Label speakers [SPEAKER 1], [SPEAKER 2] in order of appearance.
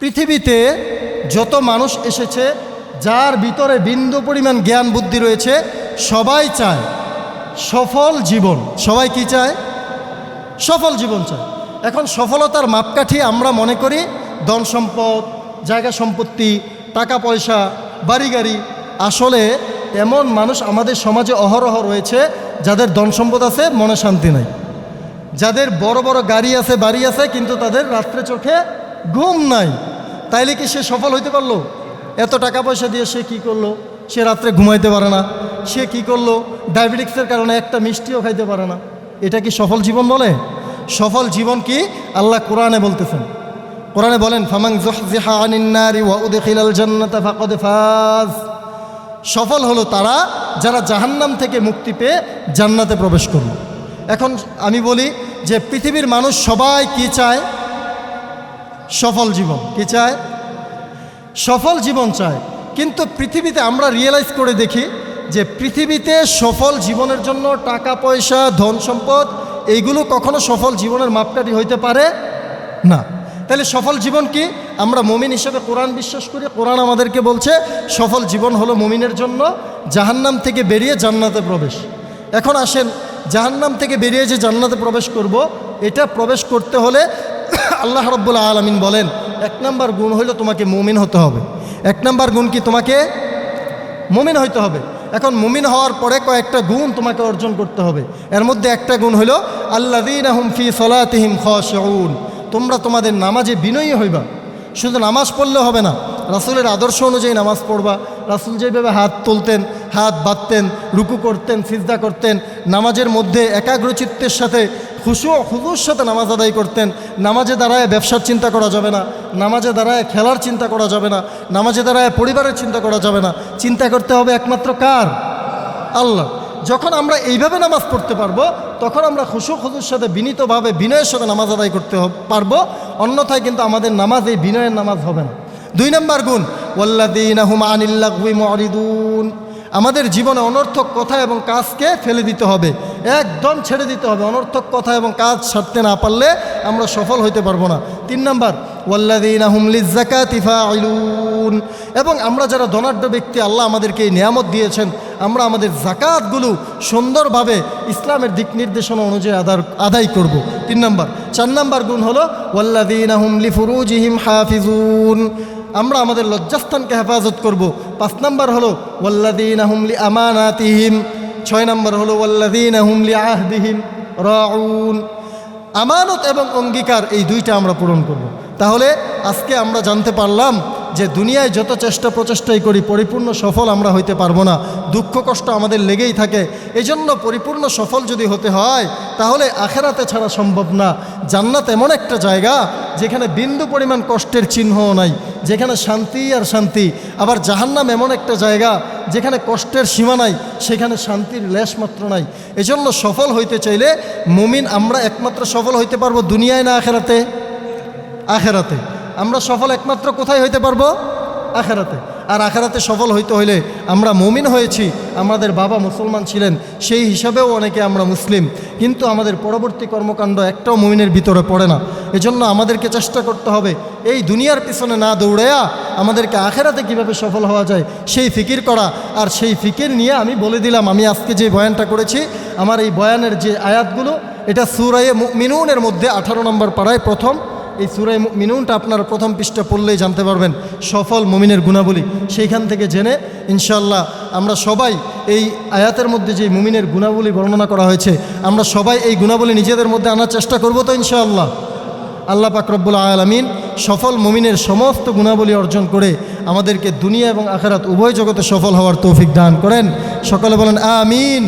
[SPEAKER 1] পৃথিবীতে যত মানুষ এসেছে, যার ভিতরে বিন্দু পরিমাণ জ্ঞান বুদ্ধি রয়েছে, সবাই চায় সফল জীবন। সবাই কি চায়? সফল জীবন চায়। এখন সফলতার মাপকাঠি আমরা মনে করি ধন সম্পদ, জায়গা সম্পত্তি, টাকা পয়সা, বাড়ি গাড়ি। আসলে এমন মানুষ আমাদের সমাজে অহরহ রয়েছে যাদের ধন সম্পদ আছে, মনে শান্তি নাই। যাদের বড় বড় গাড়ি আছে, বাড়ি আছে, কিন্তু তাদের রাত্রে চোখে ঘুম নাই। তাইলে কি সে সফল হইতে পারলো? এত টাকা পয়সা দিয়ে সে কি করলো? সে রাত্রে ঘুমাইতে পারে না। সে কি করলো? ডায়াবেটিক্সের কারণে একটা মিষ্টিও খাইতে পারে না। এটা কি সফল জীবন বলে? সফল জীবন কি? আল্লাহ কোরআনে বলতেছেন। কোরআনে বলেন, ফামান যুহযিহা আনিন নারি ওয়া উদখিলাল জান্নাতা ফাকাদ ফাজ। সফল হলো তারা যারা জাহান্নাম থেকে মুক্তি পেয়ে জান্নাতে প্রবেশ করল। এখন আমি বলি যে পৃথিবীর মানুষ সবাই কি চায়? সফল জীবন। কি চায়? সফল জীবন চায়। কিন্তু পৃথিবীতে আমরা রিয়েলাইজ করে দেখি যে পৃথিবীতে সফল জীবনের জন্য টাকা পয়সা, ধন সম্পদ এইগুলো কখনো সফল জীবনের মাপকাঠি হইতে পারে না। তাহলে সফল জীবন কি? আমরা মুমিন হিসেবে কোরআন বিশ্বাস করি। কোরআন আমাদেরকে বলছে সফল জীবন হলো মুমিনের জন্য জাহান্নাম থেকে বেরিয়ে জান্নাতে প্রবেশ। এখন আসেন, জাহান্নাম থেকে বেরিয়ে যে জান্নাতে প্রবেশ করব, এটা প্রবেশ করতে হলে আল্লাহ রাব্বুল আলামিন বলেন 1 নম্বর গুণ হইল তোমাকে মুমিন হতে হবে। 1 নম্বর গুণ কি? তোমাকে মুমিন হইতে হবে। এখন মুমিন হওয়ার পরে কয়েকটা গুণ তোমাকে অর্জন করতে হবে। এর মধ্যে একটা গুণ হইল আল্লাযীনা হুম ফি সলাতিহিম খাশিউন। তোমরা তোমাদের নামাজে বিনয়ী হইবা। শুধু নামাজ পড়লে হবে না, রাসূলের আদর্শ অনুযায়ী নামাজ পড়বা। রাসূল যেভাবে হাত তুলতেন, হাত বাঁধতেন, রুকু করতেন, সিজদা করতেন, নামাজের মধ্যে একাগ্রচিত্তের সাথে খুশুর সাথে নামাজ আদায় করতেন। নামাজে দাঁড়ায় ব্যবসার চিন্তা করা যাবে না, নামাজে দাঁড়ায় খেলার চিন্তা করা যাবে না, নামাজে দাঁড়ায় পরিবারের চিন্তা করা যাবে না। চিন্তা করতে হবে একমাত্র কার? আল্লাহ। যখন আমরা এইভাবে নামাজ পড়তে পারবো, তখন আমরা খুশুর সাথে বিনীতভাবে বিনয়ের সাথে নামাজ আদায় করতে পারবো। অন্যথায় কিন্তু আমাদের নামাজ এই বিনয়ের নামাজ হবে না। 2 নম্বর গুণ ওয়াল্লাযীনা হুম আনিল লাগওয়ি মুরিদুন। আমাদের জীবনে অনর্থক কথা এবং কাজকে ফেলে দিতে হবে, একদম ছেড়ে দিতে হবে। অনর্থক কথা এবং কাজ ছাড়তে না পারলে আমরা সফল হইতে পারবো না। 3 নম্বর ওয়াল্লাযীনা হুম লিয-যাকাতি ফাইলুন। এবং আমরা যারা ধনাঢ্য ব্যক্তি, আল্লাহ আমাদেরকে এই নিয়ামত দিয়েছেন, আমরা আমাদের যাকাতগুলো সুন্দরভাবে ইসলামের দিক নির্দেশনা অনুযায়ী আদায় করব। 3 নম্বর। 4 নম্বর গুণ হলো ওয়াল্লাযীনা হুম লিফুরুজিহিম হাফিজুন। আমরা আমাদের লজ্জাস্থানকে হেফাজত করব। 5 নম্বর হলো ওয়াল্লাযীনা হুম লিআমানাতিহিম। 6 নম্বর হলো ওয়াল্লাযীনা হুম লিআহদিহিম রাউন। আমানত এবং অঙ্গীকার, এই 2টা আমরা পূরণ করব। তাহলে আজকে আমরা জানতে পারলাম যে দুনিয়ায় যত চেষ্টা প্রচেষ্টাই করি, পরিপূর্ণ সফল আমরা হইতে পারবো না। দুঃখ কষ্ট আমাদের লেগেই থাকে। এজন্য পরিপূর্ণ সফল যদি হতে হয়, তাহলে আখেরাতে ছাড়া সম্ভব না। জান্নাত এমন একটা জায়গা যেখানে বিন্দু পরিমাণ কষ্টের চিহ্নও নাই, যেখানে শান্তি আর শান্তি। আবার জাহান্নাম এমন একটা জায়গা যেখানে কষ্টের সীমা নাই, সেখানে শান্তির লেশ মাত্র নাই। এজন্য সফল হইতে চাইলে মুমিন আমরা একমাত্র সফল হইতে পারবো দুনিয়ায় না আখেরাতে? আখেরাতে। আমরা সফল একমাত্র কোথায় হইতে পারবো? আখেরাতে। আর আখেরাতে সফল হইতে হইলে আমরা মুমিন হয়েছি, আমাদের বাবা মুসলমান ছিলেন, সেই হিসাবেও অনেকে আমরা মুসলিম, কিন্তু আমাদের পরবর্তী কর্মকাণ্ড একটাও মুমিনের ভিতরে পড়ে না। এজন্য আমাদেরকে চেষ্টা করতে হবে এই দুনিয়ার পিছনে না দৌড়াইয়া আমাদেরকে আখেরাতে কিভাবে সফল হওয়া যায় সেই ফিকির করা। আর সেই ফিকির নিয়ে আমি বলে দিলাম, আমি আজকে যে বয়ানটা করেছি, আমার এই বয়ানের যে আয়াতগুলো, এটা সূরা মুমিনুনের মধ্যে 18 নম্বর পাড়ায় প্রথম। এই সূরা মুমিনুনটা আপনারা প্রথম পৃষ্ঠা পড়লেই জানতে পারবেন সফল মুমিনের গুণাবলী। সেইখান থেকে জেনে ইনশাআল্লাহ আমরা সবাই এই আয়াতের মধ্যে যে মুমিনের গুণাবলী বর্ণনা করা হয়েছে, আমরা সবাই এই গুণাবলী নিজেদের মধ্যে আনার চেষ্টা করব তো ইনশাআল্লাহ। আল্লাহ পাক রব্বুল আলামিন সফল মুমিনের সমস্ত গুণাবলী অর্জন করে আমাদেরকে দুনিয়া এবং আখিরাত উভয় জগতে সফল হওয়ার তৌফিক দান করেন। সকলে বলেন আমিন।